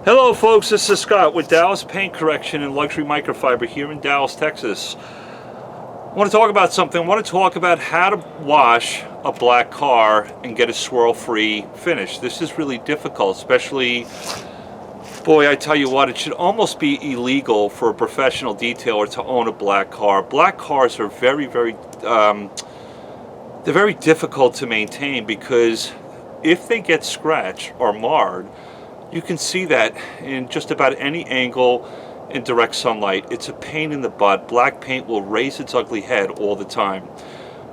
Hello folks, this is Scott with Dallas Paint Correction and Luxury Microfiber here in Dallas, Texas. I want to talk about something. I want to talk about how to wash a black car and get a swirl-free finish. This is really difficult, especially, boy, I tell you what, it should almost be illegal for a professional detailer to own a black car. Black cars are they're very difficult to maintain because if they get scratched or marred, you can see that in just about any angle in direct sunlight. It's a pain in the butt. Black paint will raise its ugly head all the time.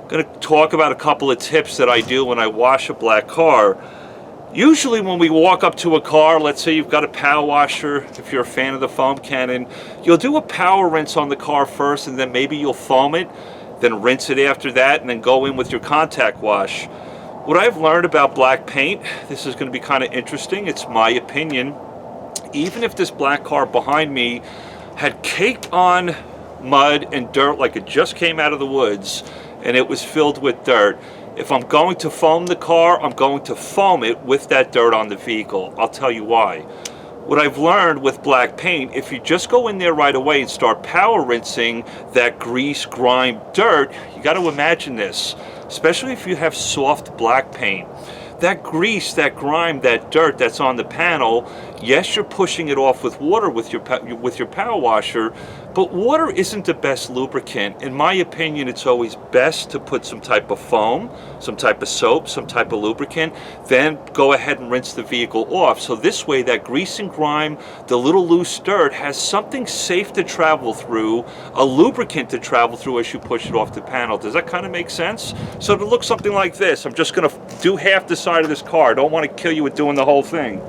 I'm going to talk about a couple of tips that I do when I wash a black car. Usually when we walk up to a car, let's say you've got a power washer, if you're a fan of the foam cannon, you'll do a power rinse on the car first, and then maybe you'll foam it, then rinse it after that, and then go in with your contact wash. What I've learned about black paint, this is going to be kind of interesting, it's my opinion, even if this black car behind me had caked on mud and dirt like it just came out of the woods and it was filled with dirt, if I'm going to foam the car, I'm going to foam it with that dirt on the vehicle. I'll tell you why. What I've learned with black paint, if you just go in there right away and start power rinsing that grease, grime, dirt, you got to imagine this, especially if you have soft black paint. That grease, that grime, that dirt that's on the panel, yes, you're pushing it off with water with your power washer, but water isn't the best lubricant. In my opinion, it's always best to put some type of foam, some type of soap, some type of lubricant, then go ahead and rinse the vehicle off. So this way, that grease and grime, the little loose dirt, has something safe to travel through, a lubricant to travel through as you push it off the panel. Does that kind of make sense? So to look something like this, I'm just going to do half the side of this car. I don't want to kill you with doing the whole thing.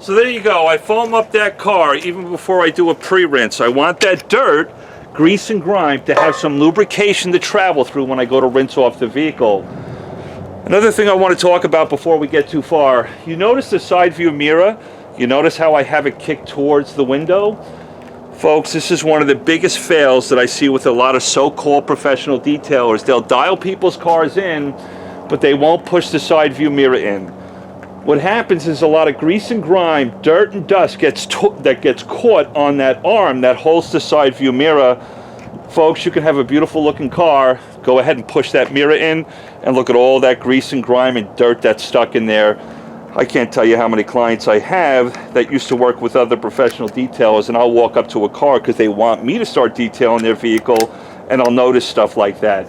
So there you go, I foam up that car even before I do a pre-rinse. I want that dirt, grease and grime to have some lubrication to travel through when I go to rinse off the vehicle. Another thing I want to talk about before we get too far, you notice the side view mirror? You notice how I have it kicked towards the window? Folks, this is one of the biggest fails that I see with a lot of so-called professional detailers. They'll dial people's cars in, but they won't push the side view mirror in. What happens is a lot of grease and grime, dirt and dust gets caught on that arm that holds the side view mirror. Folks, you can have a beautiful looking car. Go ahead and push that mirror in and look at all that grease and grime and dirt that's stuck in there. I can't tell you how many clients I have that used to work with other professional detailers, and I'll walk up to a car because they want me to start detailing their vehicle, and I'll notice stuff like that.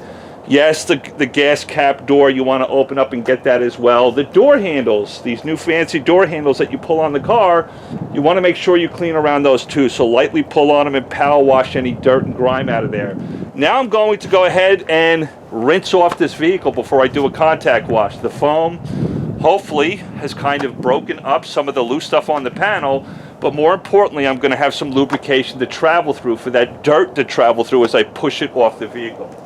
Yes, the gas cap door, you want to open up and get that as well. The door handles, these new fancy door handles that you pull on the car, you want to make sure you clean around those too. So lightly pull on them and power wash any dirt and grime out of there. Now I'm going to go ahead and rinse off this vehicle before I do a contact wash. The foam hopefully has kind of broken up some of the loose stuff on the panel, but more importantly, I'm going to have some lubrication to travel through for that dirt to travel through as I push it off the vehicle.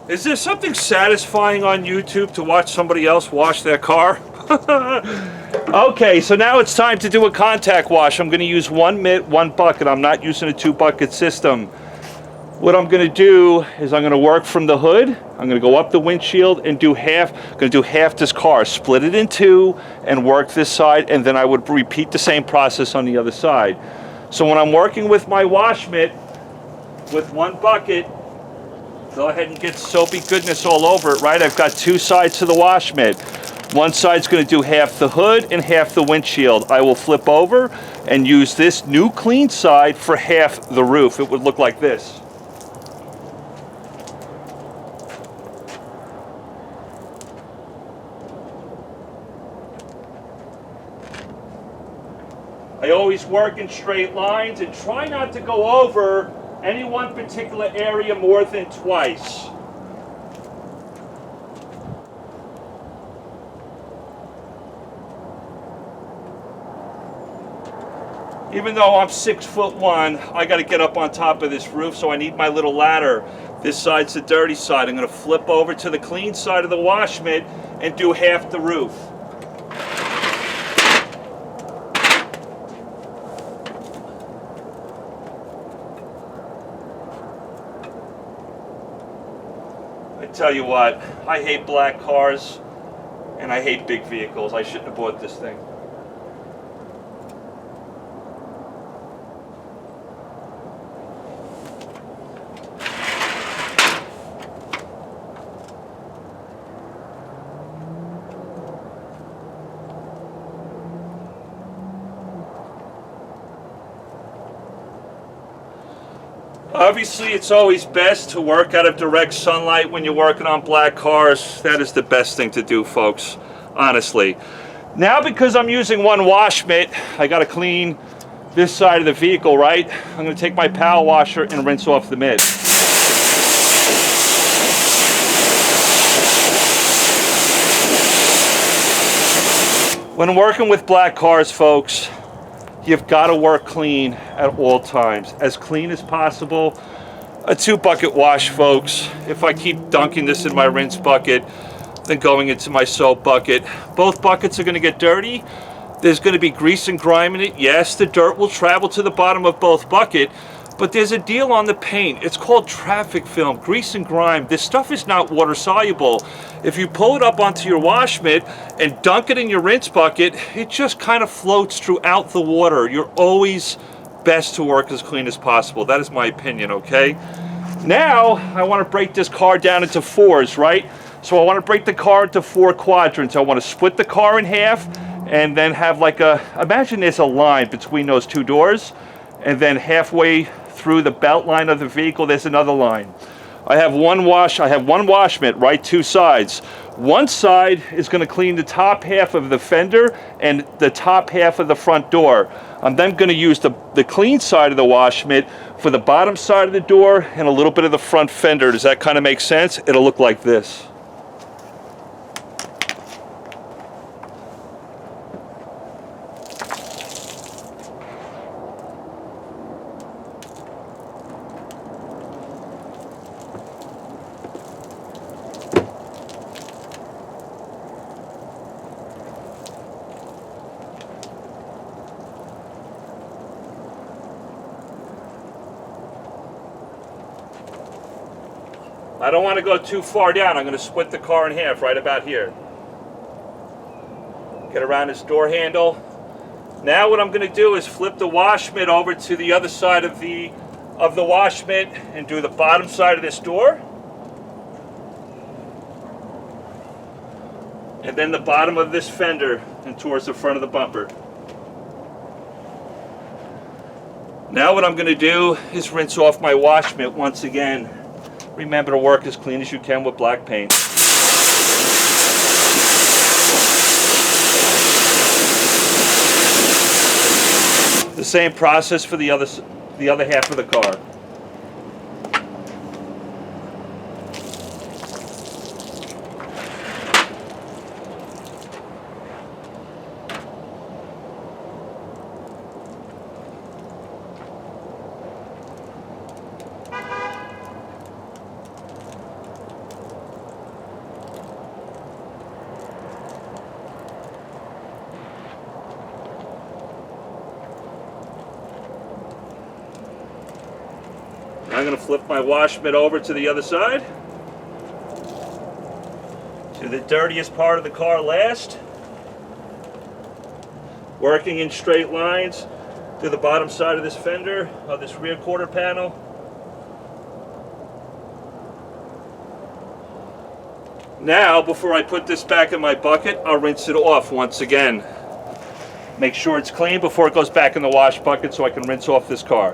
Is there something satisfying on YouTube to watch somebody else wash their car? Okay, so now it's time to do a contact wash. I'm going to use one mitt, one bucket. I'm not using a 2-bucket system. What I'm going to do is I'm going to work from the hood. I'm going to go up the windshield and do half. I'm going to do half this car, split it in two, and work this side, and then I would repeat the same process on the other side. So when I'm working with my wash mitt with one bucket, go ahead and get soapy goodness all over it, right? I've got two sides to the wash mitt. One side's going to do half the hood and half the windshield. I will flip over and use this new clean side for half the roof. It would look like this. I always work in straight lines and try not to go over any one particular area more than twice. Even though I'm 6'1", I got to get up on top of this roof, so I need my little ladder. This side's the dirty side. I'm going to flip over to the clean side of the wash mitt and do half the roof. I tell you what, I hate black cars and I hate big vehicles. I shouldn't have bought this thing. Obviously, it's always best to work out of direct sunlight when you're working on black cars. That is the best thing to do, folks, honestly. Now, because I'm using one wash mitt, I got to clean this side of the vehicle, right? I'm going to take my power washer and rinse off the mitt. When working with black cars, folks, you've got to work clean at all times, as clean as possible. A 2-bucket wash, folks. If I keep dunking this in my rinse bucket, then going into my soap bucket, both buckets are going to get dirty. There's going to be grease and grime in it. Yes, the dirt will travel to the bottom of both buckets, but there's a deal on the paint. It's called traffic film, grease and grime. This stuff is not water soluble. If you pull it up onto your wash mitt and dunk it in your rinse bucket, it just kind of floats throughout the water. You're always best to work as clean as possible. That is my opinion, okay? Now, I want to break this car down into 4s, right? So I want to break the car into 4 quadrants. I want to split the car in half and then have like imagine there's a line between those 2 doors, and then halfway through the belt line of the vehicle, there's another line. I have one wash mitt, right, 2 sides. One side is going to clean the top half of the fender and the top half of the front door. I'm then going to use the clean side of the wash mitt for the bottom side of the door and a little bit of the front fender. Does that kind of make sense? It'll look like this. I don't want to go too far down. I'm going to split the car in half right about here. Get around this door handle. Now what I'm going to do is flip the wash mitt over to the other side of the wash mitt and do the bottom side of this door. And then the bottom of this fender and towards the front of the bumper. Now what I'm going to do is rinse off my wash mitt once again. Remember to work as clean as you can with black paint. The same process for the other half of the car. I'm going to flip my wash mitt over to the other side. To the dirtiest part of the car last. Working in straight lines to the bottom side of this fender, of this rear quarter panel. Now, before I put this back in my bucket, I'll rinse it off once again. Make sure it's clean before it goes back in the wash bucket so I can rinse off this car.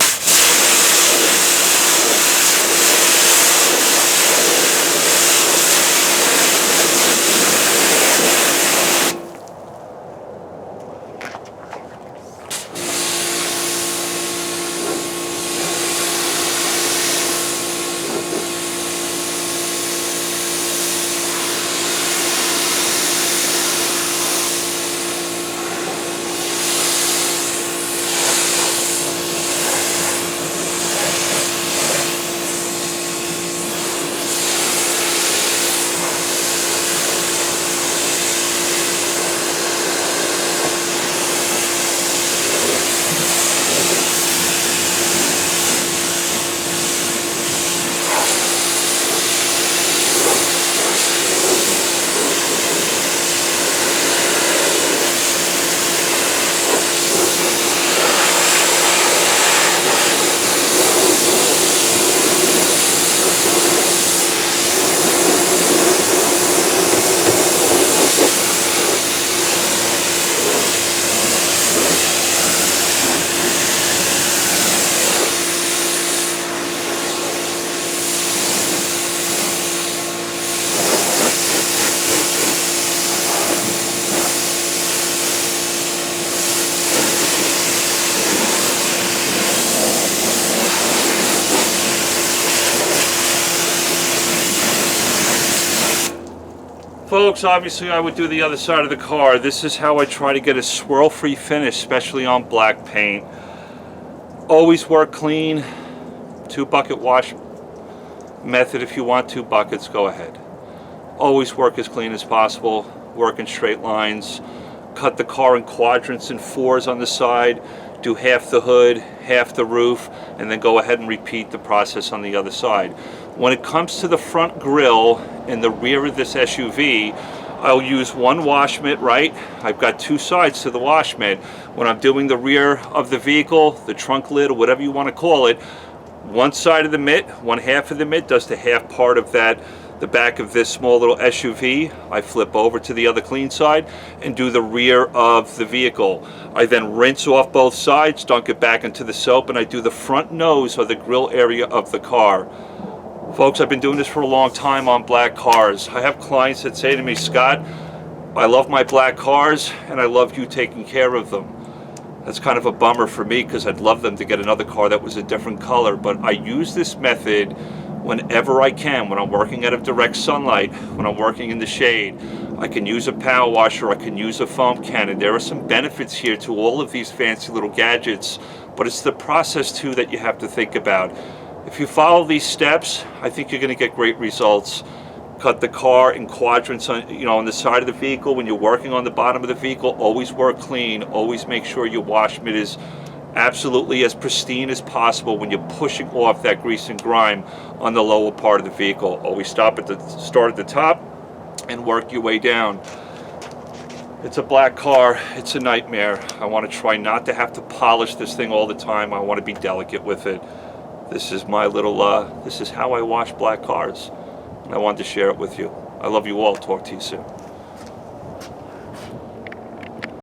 Folks, obviously I would do the other side of the car. This is how I try to get a swirl-free finish, especially on black paint. Always work clean. 2-bucket wash method. If you want 2 buckets, go ahead. Always work as clean as possible. Work in straight lines. Cut the car in quadrants and 4s on the side. Do half the hood, half the roof, and then go ahead and repeat the process on the other side. When it comes to the front grille in the rear of this SUV, I'll use 1 wash mitt, right? I've got 2 sides to the wash mitt. When I'm doing the rear of the vehicle, the trunk lid, or whatever you want to call it, 1 side of the mitt, 1/2 of the mitt does the half part of that, the back of this small little SUV. I flip over to the other clean side and do the rear of the vehicle. I then rinse off both sides, dunk it back into the soap, and I do the front nose or the grille area of the car. Folks, I've been doing this for a long time on black cars. I have clients that say to me, Scott, I love my black cars and I love you taking care of them. That's kind of a bummer for me because I'd love them to get another car that was a different color, but I use this method whenever I can. When I'm working out of direct sunlight, when I'm working in the shade, I can use a power washer, I can use a foam cannon. There are some benefits here to all of these fancy little gadgets, but it's the process too that you have to think about. If you follow these steps, I think you're going to get great results. Cut the car in quadrants on, on the side of the vehicle. When you're working on the bottom of the vehicle, always work clean. Always make sure your wash mitt is absolutely as pristine as possible when you're pushing off that grease and grime on the lower part of the vehicle. Always start at the top and work your way down. It's a black car. It's a nightmare. I want to try not to have to polish this thing all the time. I want to be delicate with it. This is my little, this is how I wash black cars. And I wanted to share it with you. I love you all. Talk to you soon.